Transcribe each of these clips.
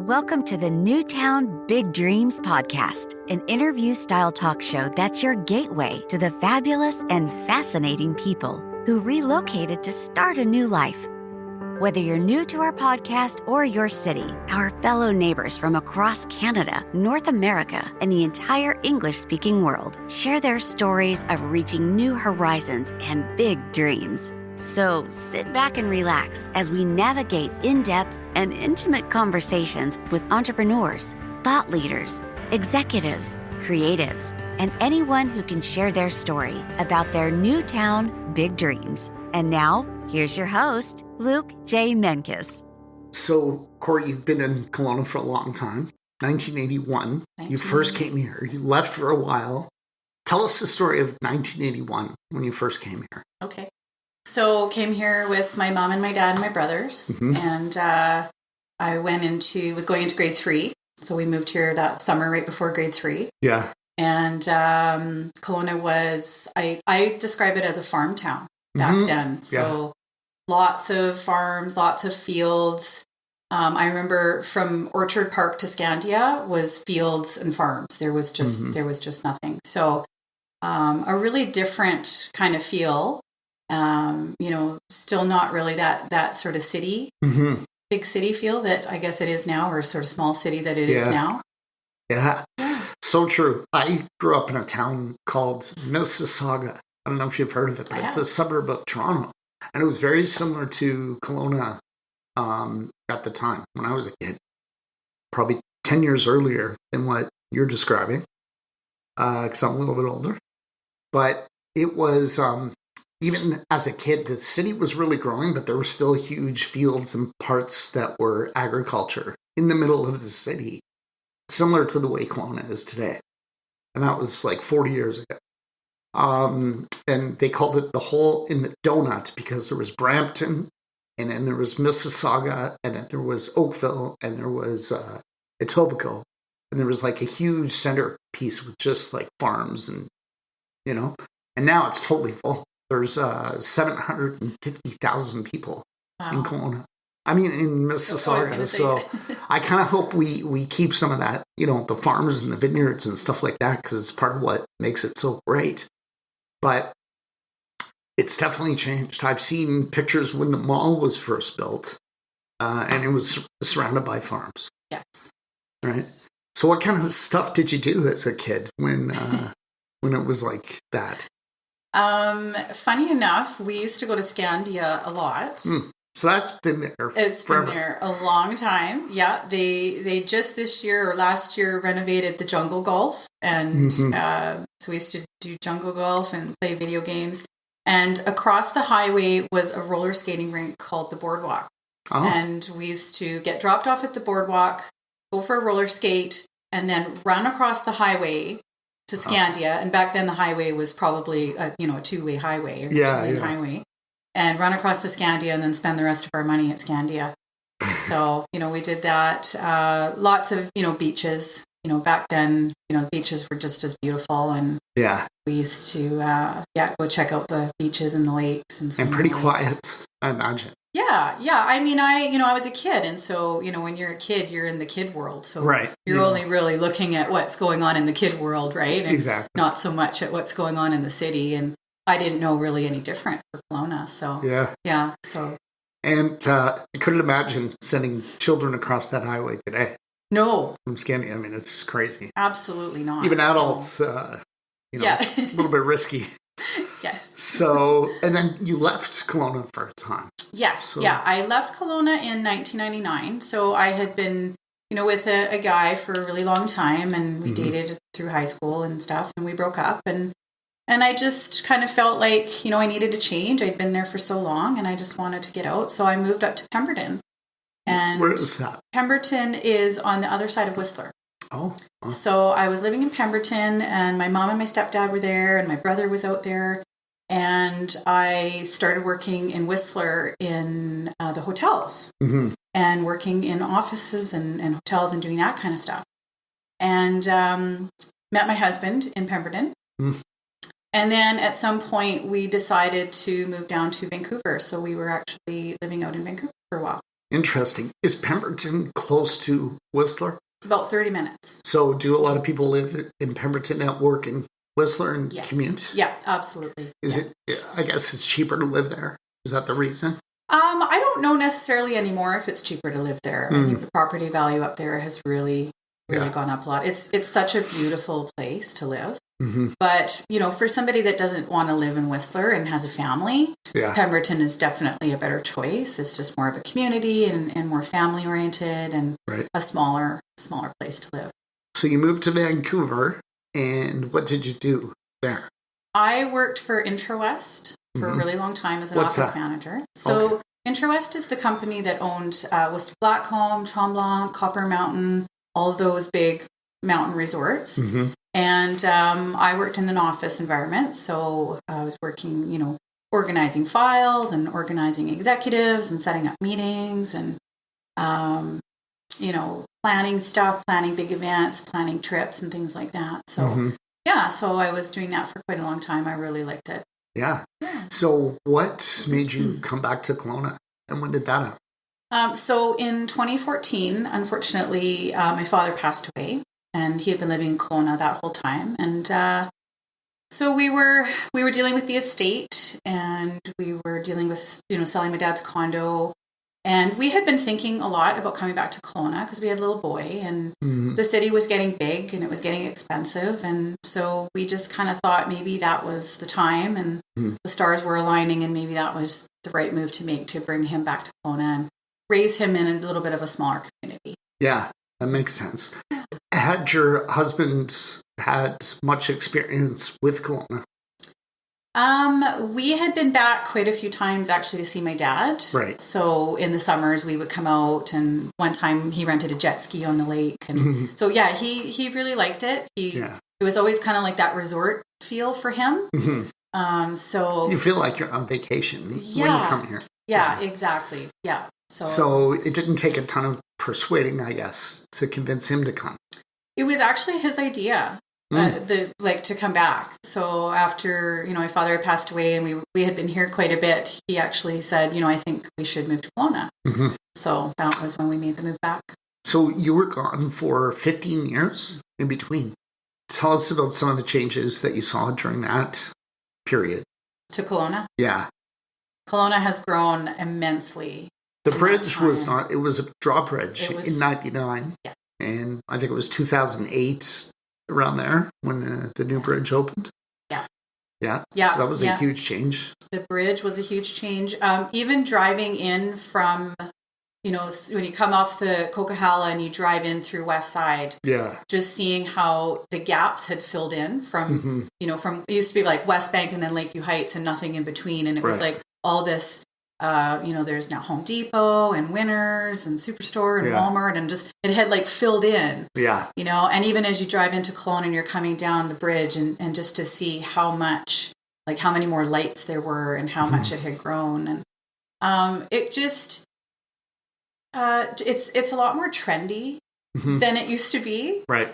Welcome to the Newtown Big Dreams podcast, an interview-style talk show that's your gateway to the fabulous and fascinating people who relocated to start a new life. Whether you're new to our podcast or your city, our fellow neighbors from across Canada, North America, and the entire English-speaking world share their stories of reaching new horizons and big dreams. So sit back and relax as we navigate in-depth and intimate conversations with entrepreneurs, thought leaders, executives, creatives, and anyone who can share their story about their Newtown big dreams. And now, here's your host, Luke J. Menkes. So, Corey, you've been in Kelowna for a long time. 1981, you first came here. You left for a while. Tell us the story of 1981 when you first came here. Okay. So came here with my mom and my dad and my brothers, and I was going into grade 3. So we moved here that summer right before grade 3. Yeah. And Kelowna was, I describe it as a farm town back then. So lots of farms, lots of fields. I remember from Orchard Park to Scandia was fields and farms. There was just nothing. So a really different kind of feel. Still not really that sort of city, big city feel that I guess it is now, or sort of small city that it is now. Yeah, so true. I grew up in a town called Mississauga. I don't know if you've heard of it, but it's a suburb of Toronto. And it was very similar to Kelowna at the time when I was a kid, probably 10 years earlier than what you're describing, because I'm a little bit older. But it was... even as a kid, the city was really growing, but there were still huge fields and parts that were agriculture in the middle of the city, similar to the way Kelowna is today. And that was like 40 years ago. And they called it the hole in the donut because there was Brampton, and then there was Mississauga, and then there was Oakville, and there was Etobicoke. And there was like a huge center piece with just like farms and now it's totally full. There's 750,000 people in Kelowna. I mean, in Mississauga. So I kind of hope we keep some of that, the farms and the vineyards and stuff like that, because it's part of what makes it so great. But it's definitely changed. I've seen pictures when the mall was first built, and it was surrounded by farms. Yes. Right. Yes. So what kind of stuff did you do as a kid when it was like that? Funny enough, we used to go to Scandia a lot. So that's been there It's forever. Been there a long time. Yeah, they just this year or last year renovated the jungle golf. And so we used to do jungle golf and play video games. And across the highway was a roller skating rink called the Boardwalk. Oh. And we used to get dropped off at the Boardwalk, go for a roller skate, and then run across the highway to Scandia, and back then the highway was probably a two-way highway or two-lane highway, and run across to Scandia and then spend the rest of our money at Scandia. So we did that. Lots of beaches. Back then beaches were just as beautiful, and we used to go check out the beaches and the lakes and pretty quiet, I imagine. Yeah. I mean, I was a kid. And so, when you're a kid, you're in the kid world. So you're only really looking at what's going on in the kid world, right? And exactly. Not so much at what's going on in the city. And I didn't know really any different for Kelowna. So, yeah. So. And I couldn't imagine sending children across that highway today. No. From Scandia. I mean, it's crazy. Absolutely not. Even adults, a little bit risky. Yes. So, and then you left Kelowna for a time. Yes. So. Yeah. I left Kelowna in 1999. So I had been, with a guy for a really long time, and we dated through high school and stuff, and we broke up, and I just kind of felt like, I needed a change. I'd been there for so long, and I just wanted to get out. So I moved up to Pemberton. And where is that? Pemberton is on the other side of Whistler. Oh. So I was living in Pemberton, and my mom and my stepdad were there, and my brother was out there. And I started working in Whistler in the hotels and working in offices and hotels and doing that kind of stuff. And met my husband in Pemberton. And then at some point we decided to move down to Vancouver. So we were actually living out in Vancouver for a while. Interesting. Is Pemberton close to Whistler? It's about 30 minutes. So do a lot of people live in Pemberton at work in Whistler and commute? Yeah, absolutely. Is it, I guess it's cheaper to live there. Is that the reason? I don't know necessarily anymore if it's cheaper to live there. I think the property value up there has really gone up a lot. It's such a beautiful place to live. But, for somebody that doesn't want to live in Whistler and has a family, Pemberton is definitely a better choice. It's just more of a community and more family oriented and a smaller place to live. So you moved to Vancouver, and what did you do there? I worked for IntraWest for a really long time as an office manager. So IntraWest is the company that owned Whistler Blackcomb, Tremblant, Copper Mountain, all those big mountain resorts. And I worked in an office environment. So I was working, organizing files and organizing executives and setting up meetings and, planning stuff, planning big events, planning trips and things like that. So, so I was doing that for quite a long time. I really liked it. Yeah. So what made you come back to Kelowna, and when did that happen? So in 2014, unfortunately, my father passed away, and he had been living in Kelowna that whole time. And so we were dealing with the estate, and we were dealing with selling my dad's condo. And we had been thinking a lot about coming back to Kelowna because we had a little boy, and the city was getting big and it was getting expensive. And so we just kind of thought maybe that was the time, and the stars were aligning, and maybe that was the right move to make, to bring him back to Kelowna and raise him in a little bit of a smaller community. Yeah, that makes sense. Had your husband had much experience with Kelowna? We had been back quite a few times actually to see my dad. Right. So in the summers we would come out, and one time he rented a jet ski on the lake. And so he really liked it. It was always kind of like that resort feel for him. So you feel like you're on vacation when you come here. Yeah, exactly. Yeah. So it didn't take a ton of persuading, I guess, to convince him to come. It was actually his idea. To come back. So after, my father had passed away and we had been here quite a bit, he actually said, I think we should move to Kelowna. So that was when we made the move back. So you were gone for 15 years in between. Tell us about some of the changes that you saw during that period. To Kelowna? Yeah. Kelowna has grown immensely. The bridge was it was a drawbridge in 99. Yeah. And I think it was 2008 around there when the new bridge opened. Yeah. So that was a huge change. The bridge was a huge change. Even driving in from, when you come off the Coquihalla and you drive in through West Side. Yeah. Just seeing how the gaps had filled in from, from, it used to be like West Bank and then Lakeview Heights and nothing in between. And it was like all this, there's now Home Depot and Winners and Superstore and Walmart, and just, it had like filled in. Yeah. And even as you drive into Kelowna and you're coming down the bridge and just to see how much, like how many more lights there were and how much it had grown. And it just, it's a lot more trendy than it used to be. Right.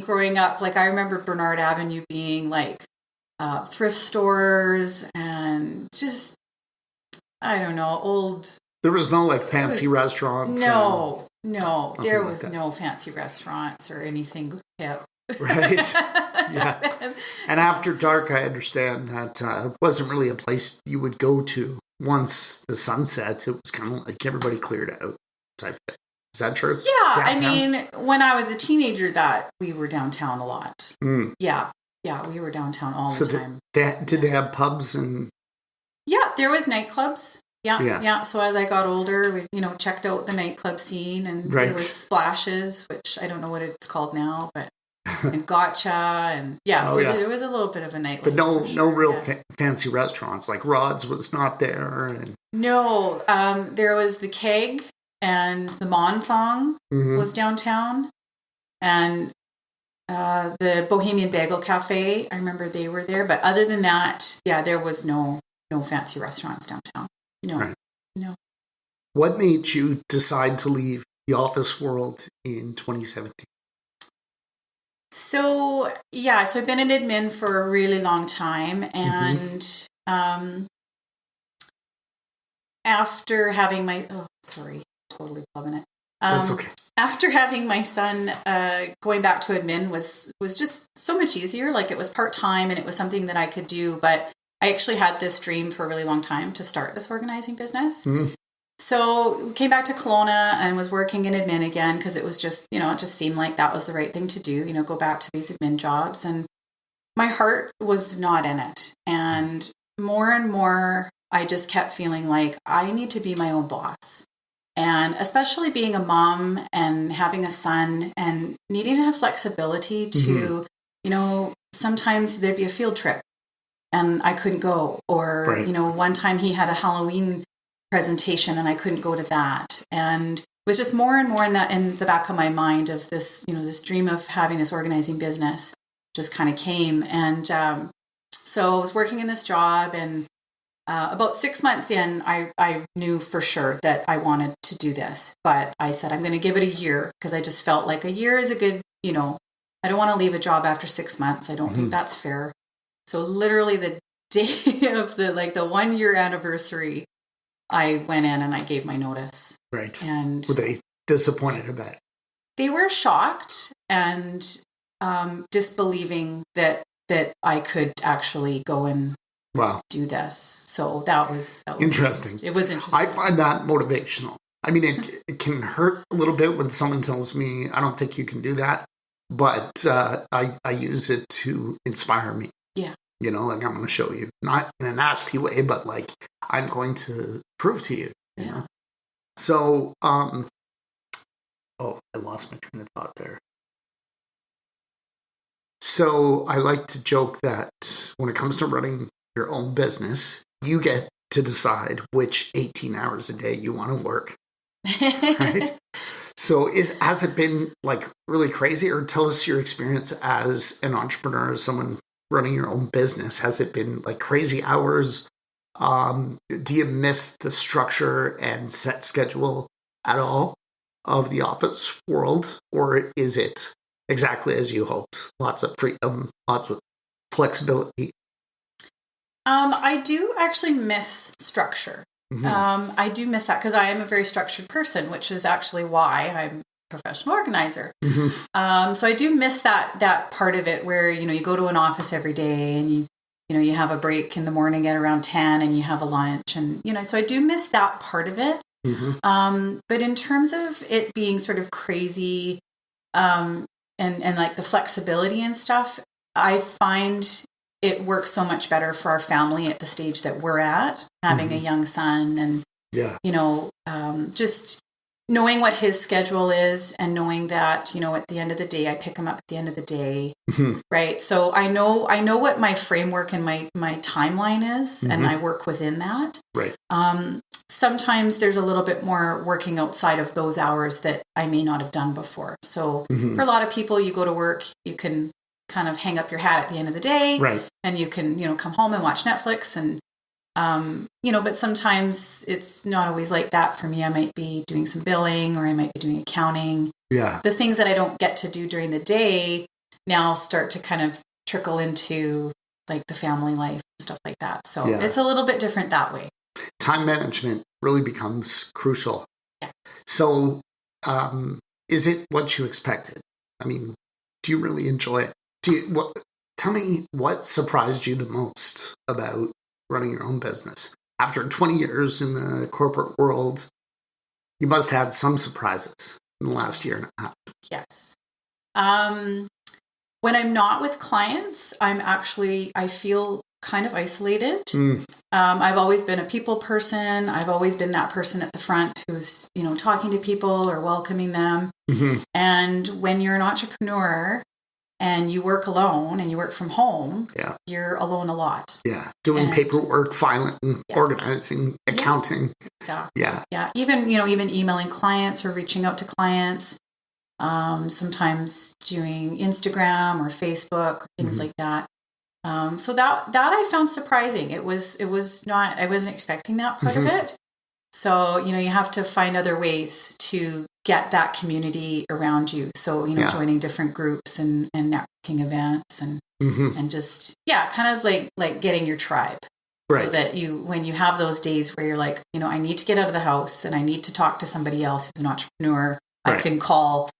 Growing up, like I remember Bernard Avenue being like thrift stores and just, I don't know, old. There was no like fancy restaurants. No, there was no fancy restaurants or anything hip. Right. Yeah. And after dark, I understand that it wasn't really a place you would go to once the sun set. It was kind of like everybody cleared out type thing. Is that true? Yeah. Downtown? When I was a teenager, that we were downtown a lot. Yeah. Yeah. We were downtown all the time. Did they have pubs and... Yeah, there was nightclubs. Yeah. So as I got older, we, checked out the nightclub scene, and there was Splashes, which I don't know what it's called now, but and Gotcha, and there was a little bit of a nightlife. But no real fancy restaurants, like Rod's was not there. And... No, there was the Keg and the Monthong was downtown, and the Bohemian Bagel Cafe. I remember they were there, but other than that, there was no fancy restaurants downtown. No, right. No. What made you decide to leave the office world in 2017? So I've been in admin for a really long time, and after having my totally loving it. That's okay. After having my son, going back to admin was just so much easier. Like, it was part-time and it was something that I could do, but I actually had this dream for a really long time to start this organizing business. Mm. So came back to Kelowna and was working in admin again, because it was just, it just seemed like that was the right thing to do, go back to these admin jobs. And my heart was not in it. And more, I just kept feeling like I need to be my own boss. And especially being a mom and having a son and needing to have flexibility to, sometimes there'd be a field trip and I couldn't go. Or, right. One time he had a Halloween presentation and I couldn't go to that. And it was just more and more in the back of my mind of this, this dream of having this organizing business just kind of came. And so I was working in this job, and about 6 months in, I knew for sure that I wanted to do this. But I said, I'm going to give it a year, because I just felt like a year is a good, I don't want to leave a job after 6 months. I don't think that's fair. So literally the day of the 1 year anniversary, I went in and I gave my notice. Right. And were they disappointed a bit? They were shocked and disbelieving that I could actually go and do this. So that was interesting. It was interesting. I find that motivational. I mean, it can hurt a little bit when someone tells me, I don't think you can do that. But I use it to inspire me. Yeah. I'm going to show you, not in a nasty way, but I'm going to prove to you, you know? So, I lost my train of thought there. So I like to joke that when it comes to running your own business, you get to decide which 18 hours a day you want to work. Right? So has it been really crazy? Or tell us your experience as an entrepreneur, as someone running your own business. Has it been crazy hours? Do you miss the structure and set schedule at all of the office world? Or is it exactly as you hoped? Lots of freedom, lots of flexibility. I do actually miss structure. Mm-hmm. I do miss that, because I am a very structured person, which is actually why I'm a professional organizer. Mm-hmm. So I do miss that part of it where, you go to an office every day and you have a break in the morning at around 10 and you have a lunch, and, so I do miss that part of it. Mm-hmm. But in terms of it being sort of crazy, and the flexibility and stuff, I find it works so much better for our family at the stage that we're at, having a young son, and, just knowing what his schedule is, and knowing that, at the end of the day, I pick him up at the end of the day. Mm-hmm. Right. So I know what my framework and my timeline is, and I work within that. Right. Sometimes there's a little bit more working outside of those hours that I may not have done before. So for a lot of people, you go to work, you can kind of hang up your hat at the end of the day, right? And you can, come home and watch Netflix, and, but sometimes it's not always like that for me. I might be doing some billing, or I might be doing accounting. Yeah. The things that I don't get to do during the day now start to kind of trickle into the family life and stuff like that. So it's a little bit different that way. Time management really becomes crucial. Yes. So, is it what you expected? I mean, do you really enjoy it? Tell me what surprised you the most about running your own business. After 20 years in the corporate world, you must have had some surprises in the last year and a half. Yes. When I'm not with clients, I feel kind of isolated. I've always been a people person. I've always been that person at the front who's, talking to people or welcoming them. Mm-hmm. And when you're an entrepreneur and you work alone and you work from home, you're alone a lot. Yeah. Doing paperwork, filing, organizing, accounting. Exactly. Yeah. Yeah. Even emailing clients or reaching out to clients. Sometimes doing Instagram or Facebook, things like that. So that I found surprising. It was not, I wasn't expecting that part of it. So, you have to find other ways to get that community around you. So, joining different groups and networking events and just, kind of like getting your tribe. Right. So that when you have those days where you're like, I need to get out of the house and I need to talk to somebody else who's an entrepreneur, right. I can call,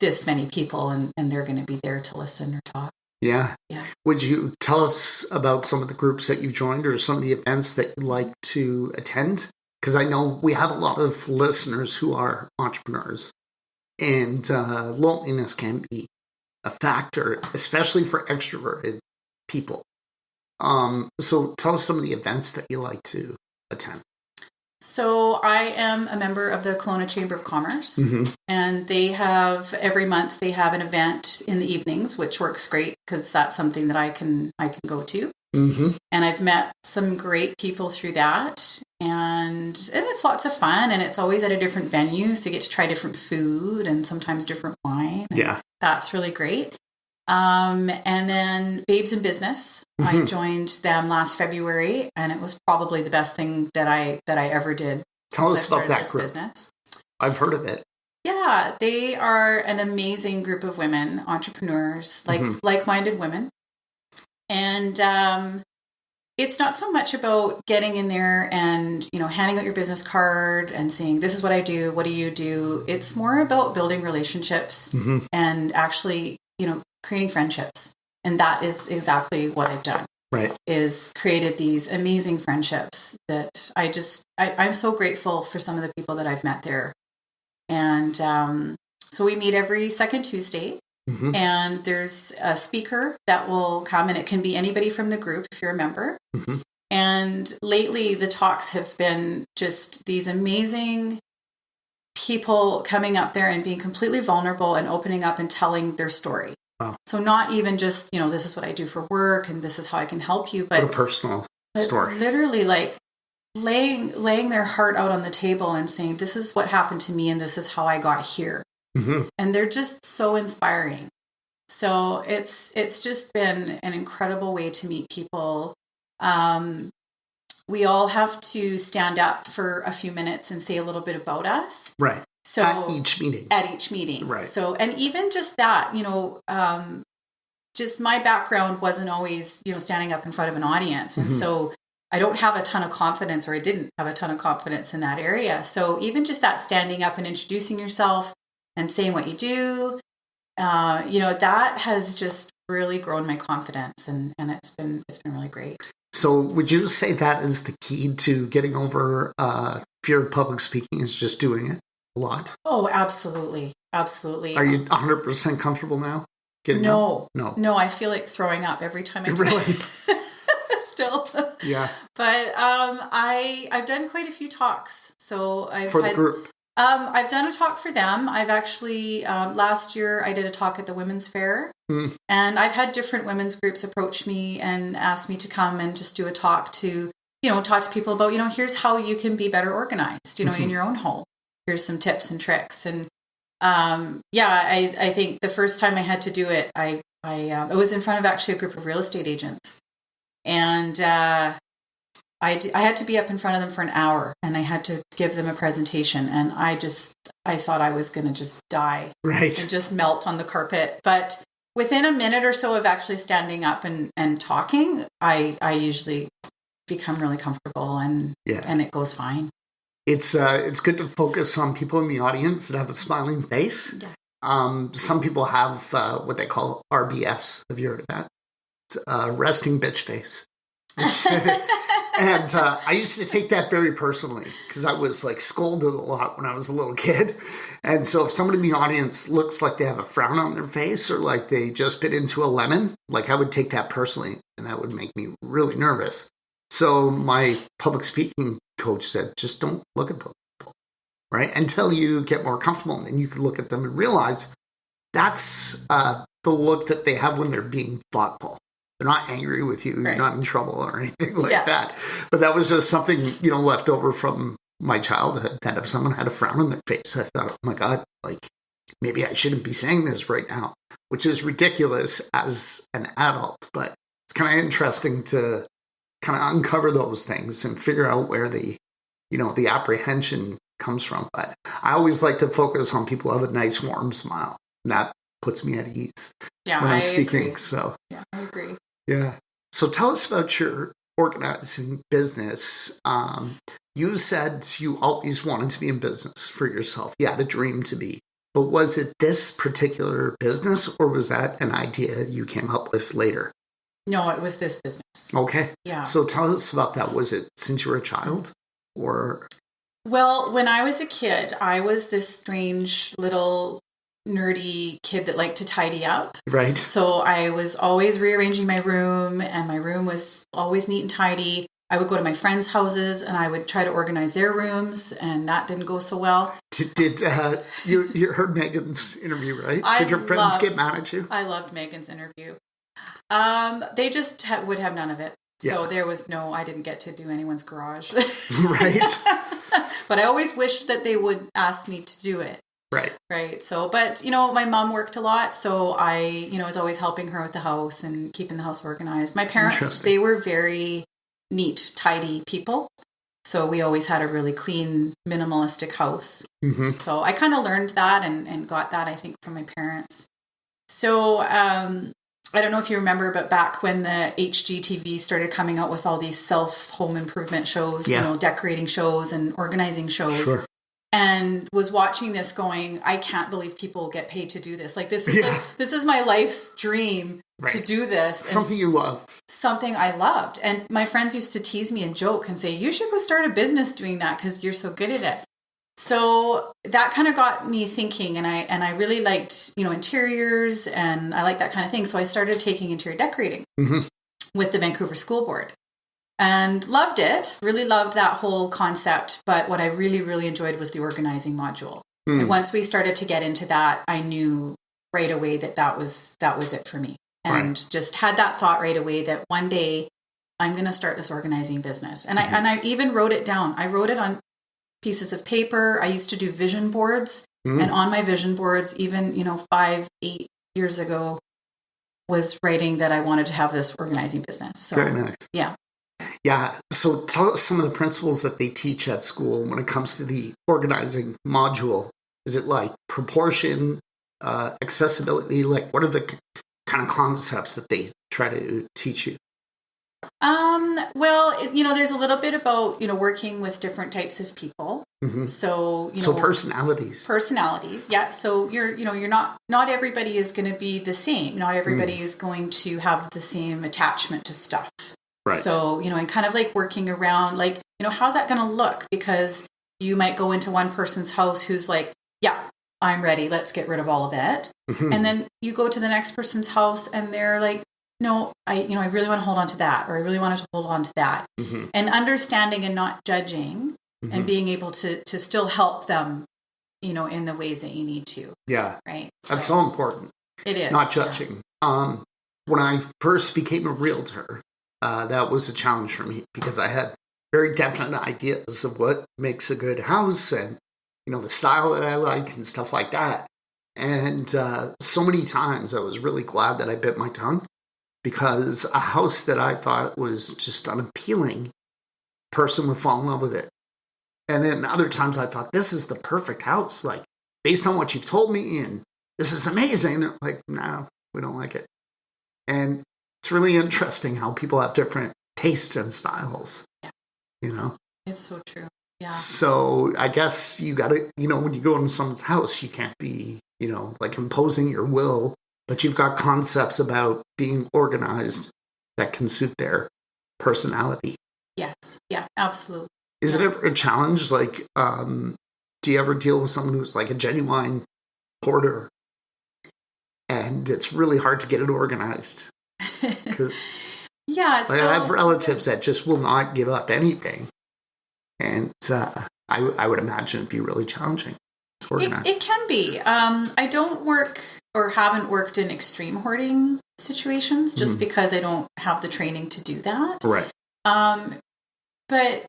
this many people and they're going to be there to listen or talk. Yeah. Yeah. Would you tell us about some of the groups that you've joined or some of the events that you like to attend? Because I know we have a lot of listeners who are entrepreneurs, and loneliness can be a factor, especially for extroverted people. So tell us some of the events that you like to attend. So I am a member of the Kelowna Chamber of Commerce, and they have every month they have an event in the evenings, which works great because that's something that I can go to. And I've met some great people through that, and it's lots of fun, and it's always at a different venue, so you get to try different food and sometimes different wine. Yeah, that's really great. And then Babes in Business, I joined them last February, and it was probably the best thing that I ever did. Tell us about that group. Business. I've heard of it. Yeah, they are an amazing group of women, entrepreneurs, like-minded women. And it's not so much about getting in there and, handing out your business card and saying, this is what I do, what do you do? It's more about building relationships and actually, creating friendships. And that is exactly what I've done. Right. Is created these amazing friendships that I'm so grateful for some of the people that I've met there. And so we meet every second Tuesday. And there's a speaker that will come, and it can be anybody from the group if you're a member. And lately the talks have been just these amazing people coming up there and being completely vulnerable and opening up and telling their story. Wow. So not even just, this is what I do for work and this is how I can help you, but a personal story. Literally like laying their heart out on the table and saying, this is what happened to me and this is how I got here. And they're just so inspiring. So it's just been an incredible way to meet people. We all have to stand up for a few minutes and say a little bit about us. Right. So at each meeting. Right. So, and even just that, just my background wasn't always, standing up in front of an audience. And so I don't have a ton of confidence, or I didn't have a ton of confidence in that area. So even just that standing up and introducing yourself and saying what you do, that has just really grown my confidence, and it's been really great. So would you say that is the key to getting over fear of public speaking, is just doing it a lot? Oh, absolutely. Absolutely. Are you 100% comfortable now? No, I feel like throwing up every time I do really? it. Still. Yeah. But I've done quite a few talks. So the group. I've done a talk for them. I've actually, last year I did a talk at the Women's Fair, and I've had different women's groups approach me and ask me to come and just do a talk to people about, here's how you can be better organized, in your own home. Here's some tips and tricks. And, I think the first time I had to do it, I was in front of actually a group of real estate agents, and, I had to be up in front of them for an hour, and I had to give them a presentation, and I thought I was going to just die. Right. And just melt on the carpet. But within a minute or so of actually standing up and talking, I usually become really comfortable, and it goes fine. It's good to focus on people in the audience that have a smiling face. Yeah. Some people have what they call RBS. Have you heard of that? It's resting bitch face. And I used to take that very personally, because I was scolded a lot when I was a little kid. And so if somebody in the audience looks like they have a frown on their face, or like they just bit into a lemon, I would take that personally, and that would make me really nervous. So my public speaking coach said, just don't look at those people, right? Until you get more comfortable, and then you can look at them and realize that's the look that they have when they're being thoughtful. They're not angry with you. You're right. Not in trouble or anything like that. But that was just something, left over from my childhood, that if someone had a frown on their face, I thought, oh my God, maybe I shouldn't be saying this right now, which is ridiculous as an adult. But it's kind of interesting to kind of uncover those things and figure out where the apprehension comes from. But I always like to focus on people who have a nice, warm smile. And that puts me at ease when I'm speaking. Agree. So yeah, I agree. Yeah. So tell us about your organizing business, you said you always wanted to be in business for yourself. You had a dream to be. But was it this particular business, or was that an idea you came up with later? No, it was this business. Okay. Yeah. So tell us about that. Was it since you were a child, or? Well, when I was a kid, I was this strange little nerdy kid that liked to tidy up. Right. So I was always rearranging my room, and my room was always neat and tidy. I would go to my friends' houses and I would try to organize their rooms, and that didn't go so well. Did you heard Megan's interview, right? Did your friends get mad at you? I loved Megan's interview. They just would have none of it. So there was I didn't get to do anyone's garage. Right. But I always wished that they would ask me to do it. Right. Right. So, but, my mom worked a lot. So I, was always helping her with the house and keeping the house organized. My parents, they were very neat, tidy people. So we always had a really clean, minimalistic house. Mm-hmm. So I kind of learned that and got that, I think, from my parents. So I don't know if you remember, but back when the HGTV started coming out with all these self-home improvement shows, decorating shows and organizing shows. Sure. And was watching this going, I can't believe people get paid to do this. Like, this is my life's dream to do this. Something you love. Something I loved. And my friends used to tease me and joke and say, you should go start a business doing that because you're so good at it. So that kind of got me thinking, and I really liked, interiors, and I liked that kind of thing. So I started taking interior decorating with the Vancouver School Board. And loved it, really loved that whole concept. But what I really, really enjoyed was the organizing module. And once we started to get into that, I knew right away that was it for me. And just had that thought right away that one day I'm going to start this organizing business. And I even wrote it down. I wrote it on pieces of paper. I used to do vision boards. And on my vision boards, even, 5-8 years ago, was writing that I wanted to have this organizing business. So, very nice. Yeah. Yeah. So tell us some of the principles that they teach at school when it comes to the organizing module. Is it like proportion, accessibility? Like, what are the kind of concepts that they try to teach you? Well, there's a little bit about, working with different types of people. Mm-hmm. So, so personalities. Yeah. So you're not everybody is going to be the same. Not everybody is going to have the same attachment to stuff. Right. So, and kind of like working around, like, how's that going to look? Because you might go into one person's house who's like, yeah, I'm ready. Let's get rid of all of it. Mm-hmm. And then you go to the next person's house and they're like, no, I really want to hold on to that, or I really wanted to hold on to that. Mm-hmm. And understanding and not judging and being able to still help them, in the ways that you need to. Yeah. Right. That's so important. It is. Not judging. Yeah. When I first became a realtor, that was a challenge for me because I had very definite ideas of what makes a good house and, the style that I like and stuff like that. And so many times I was really glad that I bit my tongue because a house that I thought was just unappealing, person would fall in love with it. And then other times I thought, this is the perfect house, like based on what you've told me, and this is amazing. And they're like, no, we don't like it. And it's really interesting how people have different tastes and styles, It's so true. Yeah. So I guess you got to, when you go into someone's house, you can't be, like imposing your will, but you've got concepts about being organized that can suit their personality. Yes. Yeah, absolutely. Is it ever a challenge? Like, do you ever deal with someone who's like a genuine hoarder and it's really hard to get it organized? Yeah. I have relatives that just will not give up anything. And I would imagine it'd be really challenging to organize. It can be. I don't work or haven't worked in extreme hoarding situations just because I don't have the training to do that. Right. But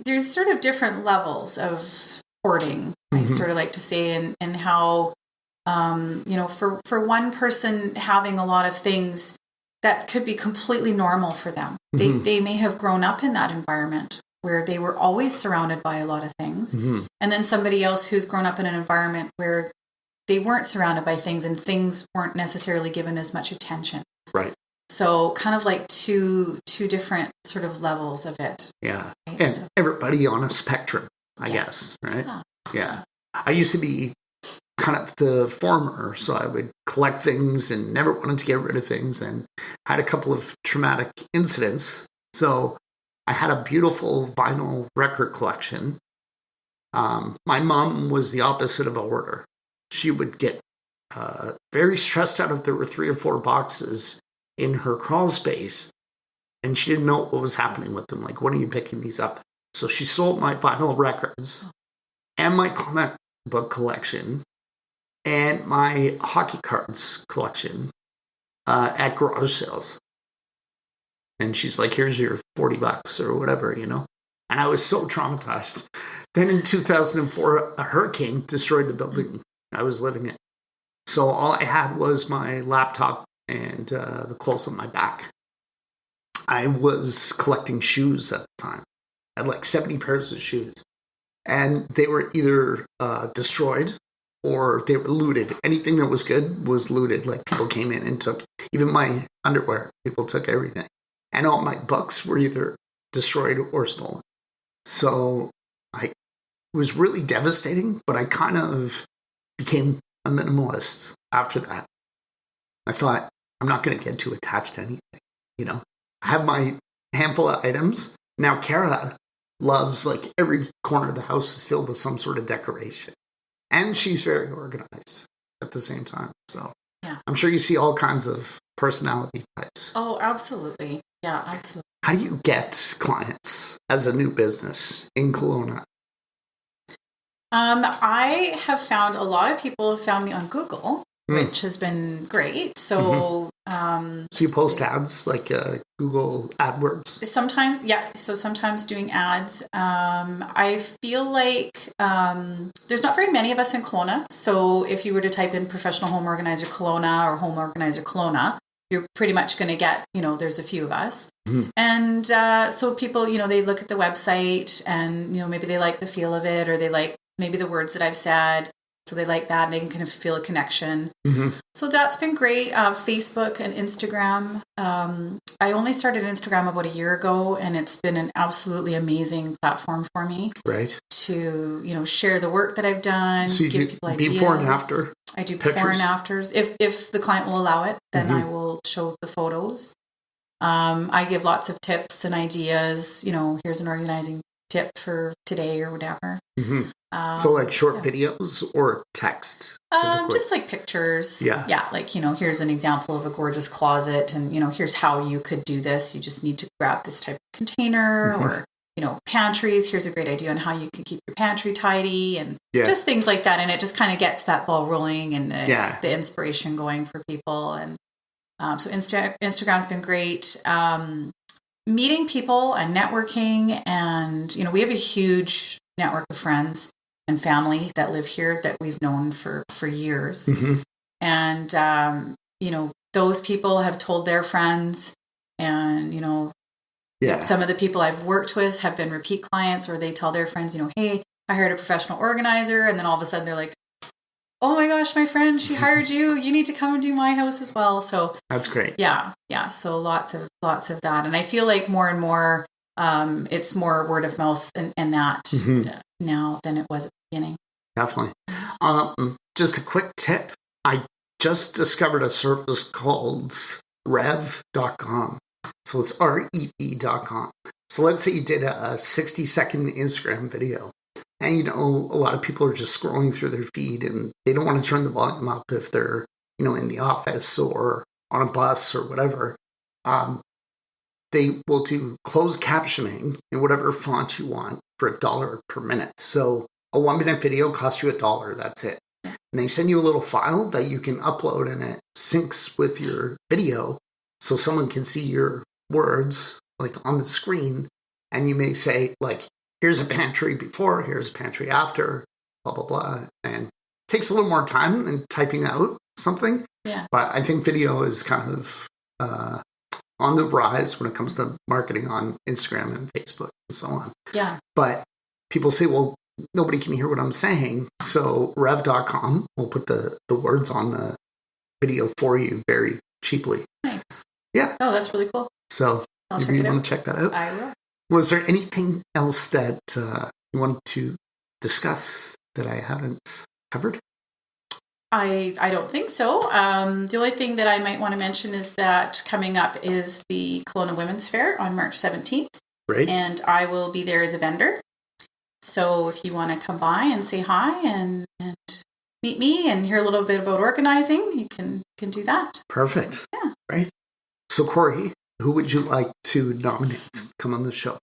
there's sort of different levels of hoarding, I sort of like to say, and how, for one person having a lot of things that could be completely normal for them. They may have grown up in that environment where they were always surrounded by a lot of things. Mm-hmm. And then somebody else who's grown up in an environment where they weren't surrounded by things and things weren't necessarily given as much attention. Right. So kind of like two different sort of levels of it. Yeah. Right? And So, everybody on a spectrum, I guess, right? Yeah. I used to be kind of the former, so I would collect things and never wanted to get rid of things, and had a couple of traumatic incidents. So I had a beautiful vinyl record collection. My mom was the opposite of a hoarder. She would get very stressed out if there were 3 or 4 boxes in her crawl space, and she didn't know what was happening with them. Like, when are you picking these up? So she sold my vinyl records and my comic book collection and my hockey cards collection at garage sales. And she's like, here's your $40 or whatever, you know? And I was so traumatized. Then in 2004, a hurricane destroyed the building I was living in. So all I had was my laptop and the clothes on my back. I was collecting shoes at the time. I had like 70 pairs of shoes. And they were either destroyed or they were looted. Anything that was good was looted. Like, people came in and took, even my underwear, people took everything. And all my books were either destroyed or stolen. So it was really devastating, but I kind of became a minimalist after that. I thought, I'm not going to get too attached to anything, you know? I have my handful of items. Now, Kara loves, like, every corner of the house is filled with some sort of decoration. And she's very organized at the same time. So yeah. I'm sure you see all kinds of personality types. Oh, absolutely. Yeah, absolutely. How do you get clients as a new business in Kelowna? I have found a lot of people have found me on Google, which has been great. So, so you post ads like Google AdWords? Sometimes, yeah. So sometimes doing ads. I feel like there's not very many of us in Kelowna. So if you were to type in professional home organizer Kelowna or home organizer Kelowna, you're pretty much going to get, there's a few of us. And so people, they look at the website and, maybe they like the feel of it, or they like maybe the words that I've said. So they like that and they can kind of feel a connection. So that's been great. Facebook and Instagram. I only started Instagram about a year ago, and it's been an absolutely amazing platform for me. Right. To, share the work that I've done, so you give people ideas. Before and after? I do before and afters. If the client will allow it, then I will show the photos. I give lots of tips and ideas. Here's an organizing tip for today or whatever. So like short videos or text? Just like pictures. Yeah. Like, here's an example of a gorgeous closet, and, here's how you could do this. You just need to grab this type of container, or, pantries. Here's a great idea on how you can keep your pantry tidy, and just things like that. And it just kind of gets that ball rolling and the inspiration going for people. And so Instagram's been great. Meeting people and networking, and, we have a huge network of friends and family that live here that we've known for years. And, those people have told their friends, and, some of the people I've worked with have been repeat clients, or they tell their friends, hey, I hired a professional organizer. And then all of a sudden they're like, oh my gosh, my friend, she hired you. You need to come and do my house as well. So that's great. Yeah. So lots of that. And I feel like more and more, it's more word of mouth and that now than it was at the beginning. Definitely. Just a quick tip. I just discovered a service called rev.com. So it's rev.com. So let's say you did a 60-second Instagram video. And, a lot of people are just scrolling through their feed and they don't want to turn the volume up if they're, in the office or on a bus or whatever. They will do closed captioning in whatever font you want for $1 per minute. So a 1-minute video costs you $1. That's it. And they send you a little file that you can upload, and it syncs with your video so someone can see your words like on the screen. And you may say, like, here's a pantry before, here's a pantry after, blah, blah, blah. And it takes a little more time than typing out something. Yeah. But I think video is kind of on the rise when it comes to marketing on Instagram and Facebook and so on. Yeah. But people say, well, nobody can hear what I'm saying. So rev.com will put the words on the video for you very cheaply. Nice. Yeah. Oh, that's really cool. So I'll maybe check it you want out. to check that out. I will. Was there anything else that you wanted to discuss that I haven't covered? I don't think so. The only thing that I might want to mention is that coming up is the Kelowna Women's Fair on March 17th. Great. And I will be there as a vendor. So if you want to come by and say hi and meet me and hear a little bit about organizing, you can do that. Perfect. Yeah. Right. So Corey, who would you like to nominate to come on the show?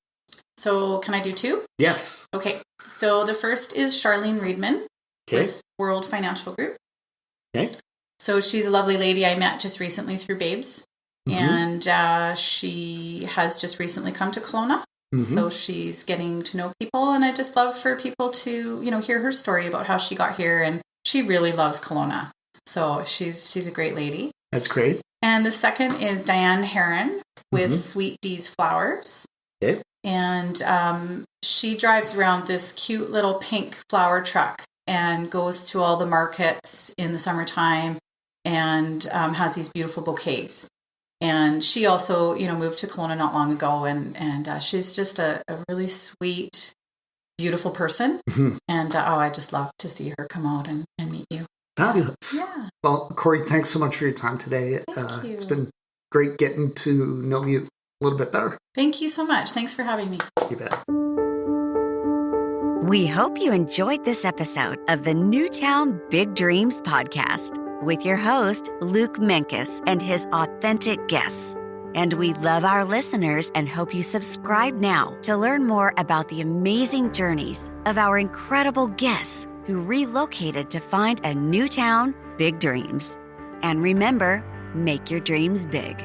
So can I do 2? Yes. Okay. So the first is Charlene Reedman with World Financial Group. Okay. So she's a lovely lady I met just recently through Babes. And she has just recently come to Kelowna. So she's getting to know people, and I just love for people to, hear her story about how she got here, and she really loves Kelowna. So she's a great lady. That's great. And the second is Diane Heron with Sweet D's Flowers. Okay. And she drives around this cute little pink flower truck and goes to all the markets in the summertime and has these beautiful bouquets. And she also, moved to Kelowna not long ago, and she's just a really sweet, beautiful person. And I just love to see her come out and meet you. Fabulous. Yeah. Well, Corey, thanks so much for your time today. Thank you. It's been great getting to know you a little bit better. Thank you so much. Thanks for having me. You bet. We hope you enjoyed this episode of the Newtown Big Dreams podcast with your host, Luke Menkes, and his authentic guests. And we love our listeners and hope you subscribe now to learn more about the amazing journeys of our incredible guests who relocated to find a new town, big dreams. And remember, make your dreams big.